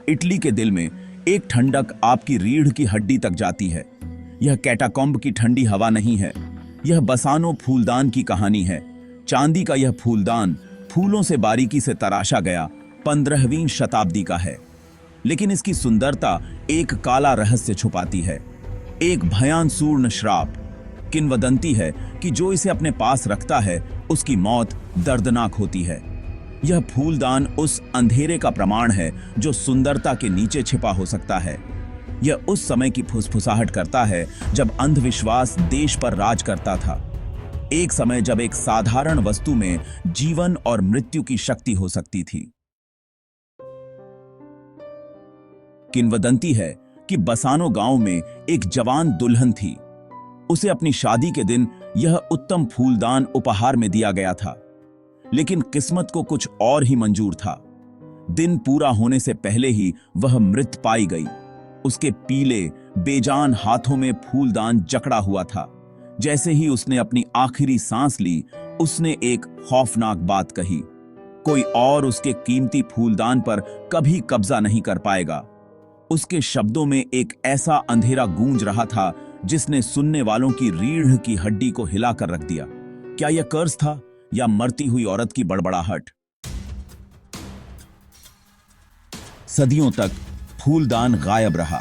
Italy के दिल में एक ठंडक आपकी रीढ़ की हड्डी तक जाती है। यह कैटाकॉम्ब की ठंडी हवा नहीं है, यह बसानो फूलदान की कहानी है। चांदी का यह फूलदान फूलों से बारीकी से तराशा गया 15वीं शताब्दी का है, लेकिन इसकी सुंदरता एक काला रहस्य छुपाती है, एक भयानक श्राप। किंवदंती है कि जो इसे अपने पास रखता है उसकी मौत दर्दनाक होती है। यह फूलदान उस अंधेरे का प्रमाण है जो सुंदरता के नीचे छिपा हो सकता है। यह उस समय की फुसफुसाहट करता है जब अंधविश्वास देश पर राज करता था। एक समय जब एक साधारण वस्तु में जीवन और मृत्यु की शक्ति हो सकती थी। किंवदंती है कि बसानो गांव में एक जवान दुल्हन थी। उसे अपनी शादी के दिन यह उत्तम फूलदान उपहार में दिया गया था, लेकिन किस्मत को कुछ और ही मंजूर था। दिन पूरा होने से पहले ही वह मृत पाई गई। उसके पीले बेजान हाथों में फूलदान जकड़ा हुआ था। जैसे ही उसने अपनी आखिरी सांस ली, उसने एक खौफनाक बात कही, कोई और उसके कीमती फूलदान पर कभी कब्जा नहीं कर पाएगा। उसके शब्दों में एक ऐसा अंधेरा गूंज रहा था जिसने सुनने वालों की रीढ़ की हड्डी को हिलाकर रख दिया। क्या यह कर्ज था या मरती हुई औरत की बड़बड़ाहट? सदियों तक फूलदान गायब रहा।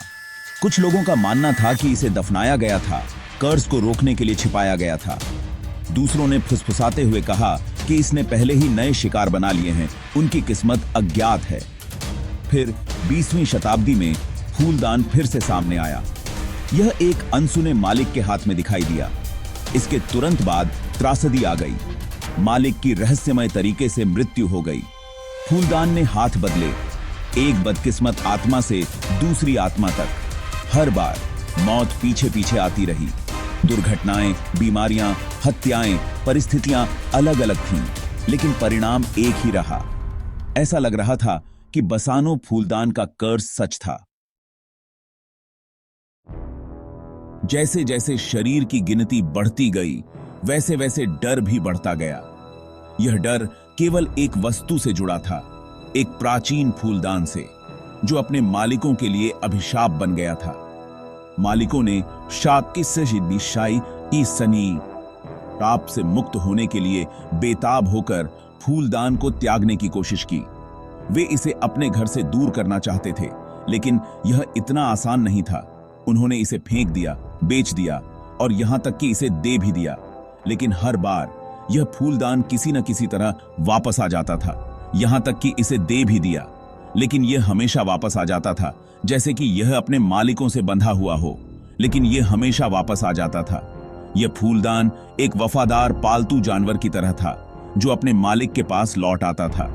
कुछ लोगों का मानना था कि इसे दफनाया गया था, कर्ज को रोकने के लिए छिपाया गया था। दूसरों ने फुसफुसाते हुए कहा कि इसने पहले ही नए शिकार बना लिए हैं, उनकी किस्मत अज्ञात है। फिर 20वीं शताब्दी में फूलदान फिर से सामने आया। यह एक अनसुने मालिक के हाथ में दिखाई दिया। इसके तुरंत बाद त्रासदी आ गई। मालिक की रहस्यमय तरीके से मृत्यु हो गई। फूलदान ने हाथ बदले, एक बदकिस्मत आत्मा से दूसरी आत्मा तक। हर बार मौत पीछे पीछे आती रही। दुर्घटनाएं, बीमारियां, हत्याएं, परिस्थितियां अलग अलग थीं, लेकिन परिणाम एक ही रहा। ऐसा लग रहा था कि बसानो फूलदान का कर्ज सच था। जैसे जैसे शरीर की गिनती बढ़ती गई, वैसे वैसे डर भी बढ़ता गया। यह डर केवल एक वस्तु से जुड़ा था, एक प्राचीन फूलदान से, जो अपने मालिकों के लिए अभिशाप बन गया था। मालिकों ने शाप की सजिशाई ई सनी शाप से मुक्त होने के लिए बेताब होकर फूलदान को त्यागने की कोशिश की। वे इसे अपने घर से दूर करना चाहते थे, लेकिन यह इतना आसान नहीं था। उन्होंने इसे फेंक दिया, बेच दिया और यहां तक कि इसे दे भी दिया। लेकिन हर बार यह फूलदान किसी न किसी तरह वापस आ जाता था। यहां तक कि इसे दे भी दिया, लेकिन यह हमेशा वापस आ जाता था, जैसे कि यह अपने मालिकों से बंधा हुआ हो, लेकिन यह हमेशा वापस आ जाता था। यह फूलदान एक वफादार पालतू जानवर की तरह था, जो अपने मालिक के पास लौट आता था।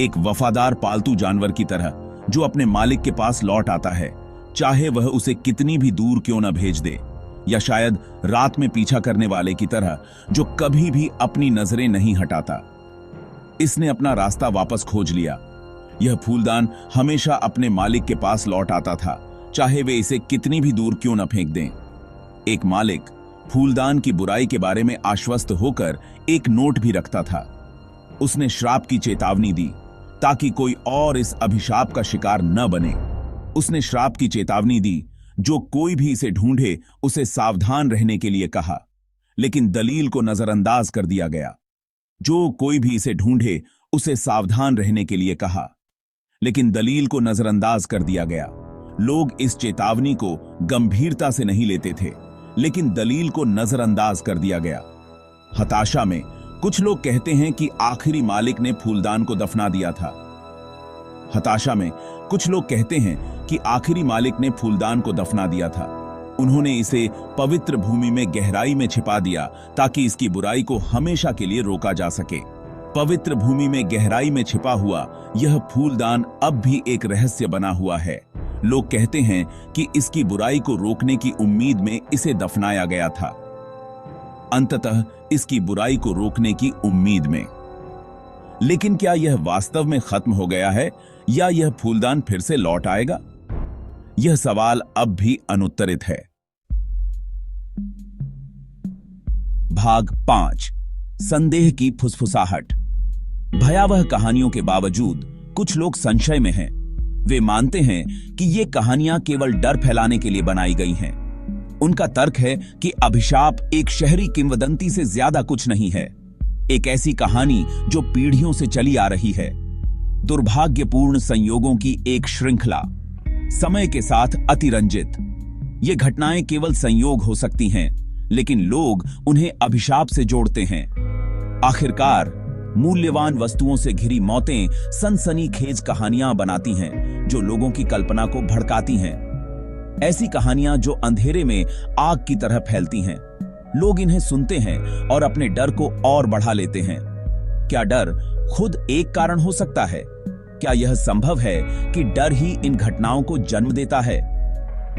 एक वफादार पालतू जानवर की तरह जो अपने मालिक के पास लौट आता है, चाहे वह उसे कितनी भी दूर क्यों न भेज दे, या शायद रात में पीछा करने वाले की तरह जो कभी भी अपनी नजरें नहीं हटाता। इसने अपना रास्ता वापस खोज लिया। यह फूलदान हमेशा अपने मालिक के पास लौट आता था, चाहे वे इसे कितनी भी दूर क्यों न फेंक दें। एक मालिक फूलदान की बुराई के बारे में आश्वस्त होकर एक नोट भी रखता था। उसने श्राप की चेतावनी दी ताकि कोई और इस अभिशाप का शिकार न बने। उसने श्राप की चेतावनी दी, जो कोई भी इसे ढूंढे उसे सावधान रहने के लिए कहा, लेकिन दलील को नजरअंदाज कर दिया गया। जो कोई भी इसे ढूंढे उसे सावधान रहने के लिए कहा, लेकिन दलील को नजरअंदाज कर दिया गया। लोग इस चेतावनी को गंभीरता से नहीं लेते थे, लेकिन दलील को नजरअंदाज कर दिया गया। हताशा में कुछ लोग कहते हैं कि आखिरी मालिक ने फूलदान को दफना दिया था। हताशा में कुछ लोग कहते हैं कि आखिरी मालिक ने फूलदान को दफना दिया था। उन्होंने इसे पवित्र भूमि में गहराई में छिपा दिया ताकि इसकी बुराई को हमेशा के लिए रोका जा सके। पवित्र भूमि में गहराई में छिपा हुआ यह फूलदान अब भी एक रहस्य बना हुआ है। लोग कहते हैं कि इसकी बुराई को रोकने की उम्मीद में इसे दफनाया गया था। अंततः इसकी बुराई को रोकने की उम्मीद में। लेकिन क्या यह वास्तव में खत्म हो गया है या यह फूलदान फिर से लौट आएगा? यह सवाल अब भी अनुत्तरित है। भाग 5, संदेह की फुसफुसाहट। भयावह कहानियों के बावजूद कुछ लोग संशय में हैं। वे मानते हैं कि ये कहानियां केवल डर फैलाने के लिए बनाई गई हैं। उनका तर्क है कि अभिशाप एक शहरी किंवदंती से ज्यादा कुछ नहीं है, एक ऐसी कहानी जो पीढ़ियों से चली आ रही है, दुर्भाग्यपूर्ण संयोगों की एक श्रृंखला, समय के साथ अतिरंजित। ये घटनाएं केवल संयोग हो सकती हैं, लेकिन लोग उन्हें अभिशाप से जोड़ते हैं। आखिरकार मूल्यवान वस्तुओं से घिरी मौतें सनसनीखेज कहानियां बनाती हैं जो लोगों की कल्पना को भड़काती हैं। ऐसी कहानियां जो अंधेरे में आग की तरह फैलती हैं। लोग इन्हें सुनते हैं और अपने डर को और बढ़ा लेते हैं। क्या डर खुद एक कारण हो सकता है? क्या यह संभव है कि डर ही इन घटनाओं को जन्म देता है?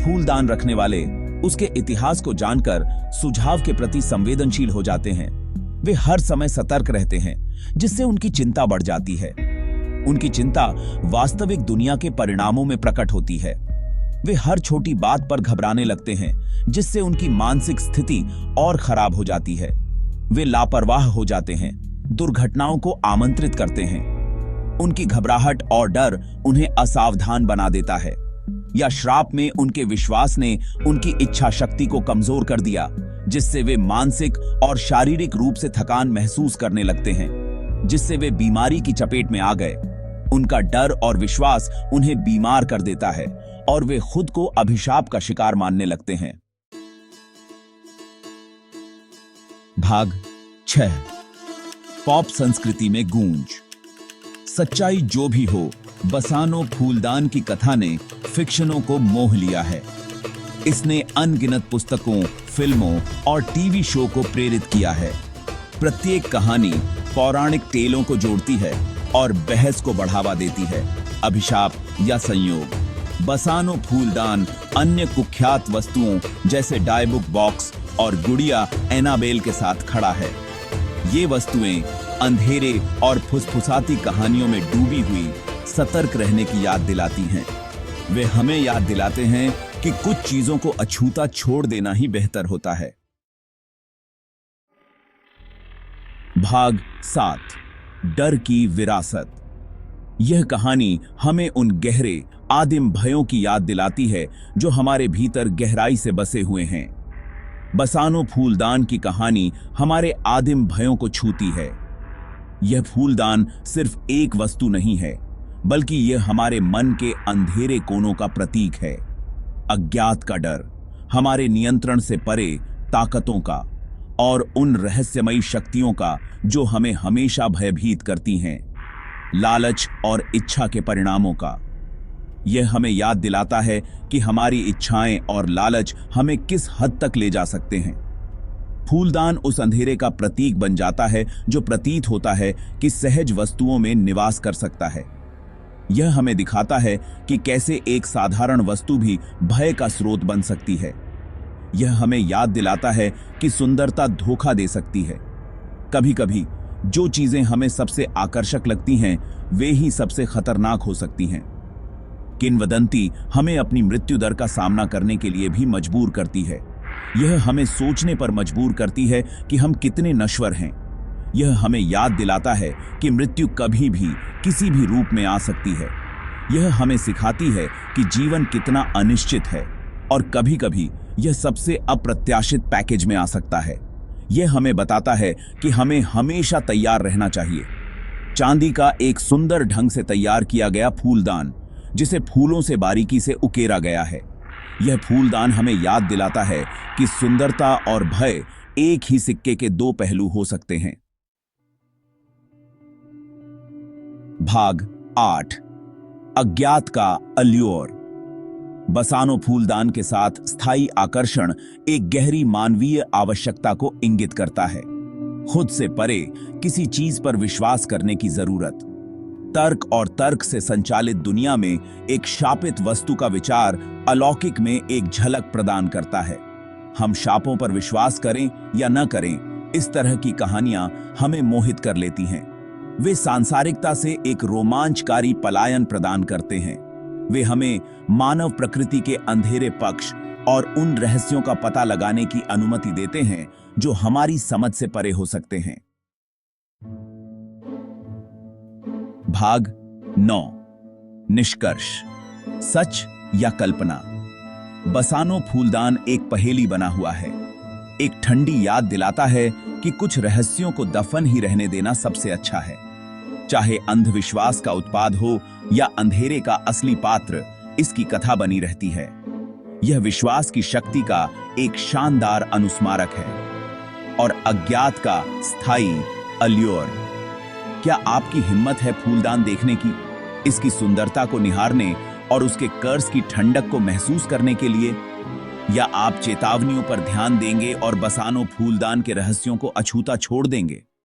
फूलदान रखने वाले उसके इतिहास को जानकर सुझाव के प्रति संवेदनशील हो जाते हैं। वे हर समय सतर्क रहते हैं, जिससे उनकी चिंता बढ़ जाती है। उनकी चिंता वास्तविक दुनिया के परिणामों में प्रकट होती है। वे हर छोटी बात पर घबराने लगते हैं, जिससे उनकी मानसिक स्थिति और खराब हो जाती है। वे लापरवाह हो जाते हैं, दुर्घटनाओं को आमंत्रित करते हैं। उनकी घबराहट और डर उन्हें असावधान बना देता है, या श्राप में उनके विश्वास ने उनकी इच्छा शक्ति को कमजोर कर दिया, जिससे वे मानसिक और शारीरिक रूप से थकान महसूस करने लगते हैं, जिससे वे बीमारी की चपेट में आ गए। उनका डर और विश्वास उन्हें बीमार कर देता है और वे खुद को अभिशाप का शिकार मानने लगते हैं। भाग 6। पॉप संस्कृति में गूंज। सच्चाई जो भी हो, बसानो फूलदान की कथा ने फिक्शनों को मोह लिया है। इसने अनगिनत पुस्तकों, फिल्मों और टीवी शो को प्रेरित किया है। प्रत्येक कहानी पौराणिक टेलों को जोड़ती है और बहस को बढ़ावा देती है। अभिशाप या संयोग। बसानो फूलदान अन्य कुख्यात वस्तुओं जैसे डायबुक बॉक्स और गुड़िया एनाबेल के साथ खड़ा है। ये वस्तुएं अंधेरे और फुसफुसाती कहानियों में डूबी हुई सतर्क रहने की याद दिलाती हैं। वे हमें याद दिलाते हैं कि कुछ चीजों को अछूता छोड़ देना ही बेहतर होता है। भाग 7। डर की विरासत। यह कहानी हमें उन गहरे आदिम भयों की याद दिलाती है जो हमारे भीतर गहराई से बसे हुए हैं। बसानो फूलदान की कहानी हमारे आदिम भयों को छूती है। यह फूलदान सिर्फ एक वस्तु नहीं है, बल्कि यह हमारे मन के अंधेरे कोनों का प्रतीक है। अज्ञात का डर, हमारे नियंत्रण से परे ताकतों का और उन रहस्यमयी शक्तियों का जो हमें हमेशा भयभीत करती हैं। लालच और इच्छा के परिणामों का। यह हमें याद दिलाता है कि हमारी इच्छाएं और लालच हमें किस हद तक ले जा सकते हैं। फूलदान उस अंधेरे का प्रतीक बन जाता है जो प्रतीत होता है कि सहज वस्तुओं में निवास कर सकता है। यह हमें दिखाता है कि कैसे एक साधारण वस्तु भी भय का स्रोत बन सकती है। यह हमें याद दिलाता है कि सुंदरता धोखा दे सकती है। कभी कभी जो चीजें हमें सबसे आकर्षक लगती हैं, वे ही सबसे खतरनाक हो सकती हैं। किंवदंती हमें अपनी मृत्यु दर का सामना करने के लिए भी मजबूर करती है। यह हमें सोचने पर मजबूर करती है कि हम कितने नश्वर हैं। यह हमें याद दिलाता है कि मृत्यु कभी भी किसी भी रूप में आ सकती है। यह हमें सिखाती है कि जीवन कितना अनिश्चित है और कभी कभी यह सबसे अप्रत्याशित पैकेज में आ सकता है। यह हमें बताता है कि हमें हमेशा तैयार रहना चाहिए। चांदी का एक सुंदर ढंग से तैयार किया गया फूलदान, जिसे फूलों से बारीकी से उकेरा गया है। यह फूलदान हमें याद दिलाता है कि सुंदरता और भय एक ही सिक्के के दो पहलू हो सकते हैं। भाग 8। अज्ञात का अल्योर। बसानो फूलदान के साथ स्थायी आकर्षण एक गहरी मानवीय आवश्यकता को इंगित करता है। खुद से परे किसी चीज पर विश्वास करने की जरूरत। तर्क और तर्क से संचालित दुनिया में एक शापित वस्तु का विचार अलौकिक में एक झलक प्रदान करता है। हम शापों पर विश्वास करें या न करें, इस तरह की कहानियां हमें मोहित कर लेती हैं। वे सांसारिकता से एक रोमांचकारी पलायन प्रदान करते हैं। वे हमें मानव प्रकृति के अंधेरे पक्ष और उन रहस्यों का पता लगाने की अनुमति देते हैं जो हमारी समझ से परे हो सकते हैं। भाग 9। निष्कर्ष। सच या कल्पना? बसानो फूलदान एक पहेली बना हुआ है। एक ठंडी याद दिलाता है कि कुछ रहस्यों को दफन ही रहने देना सबसे अच्छा है। चाहे अंधविश्वास का उत्पाद हो या अंधेरे का असली पात्र, इसकी कथा बनी रहती है। यह विश्वास की शक्ति का एक शानदार अनुस्मारक है और अज्ञात का स्थायी अल्योर। क्या आपकी हिम्मत है फूलदान देखने की, इसकी सुंदरता को निहारने और उसके कर्स की ठंडक को महसूस करने के लिए? या आप चेतावनियों पर ध्यान देंगे और बसानो फूलदान के रहस्यों को अछूता छोड़ देंगे?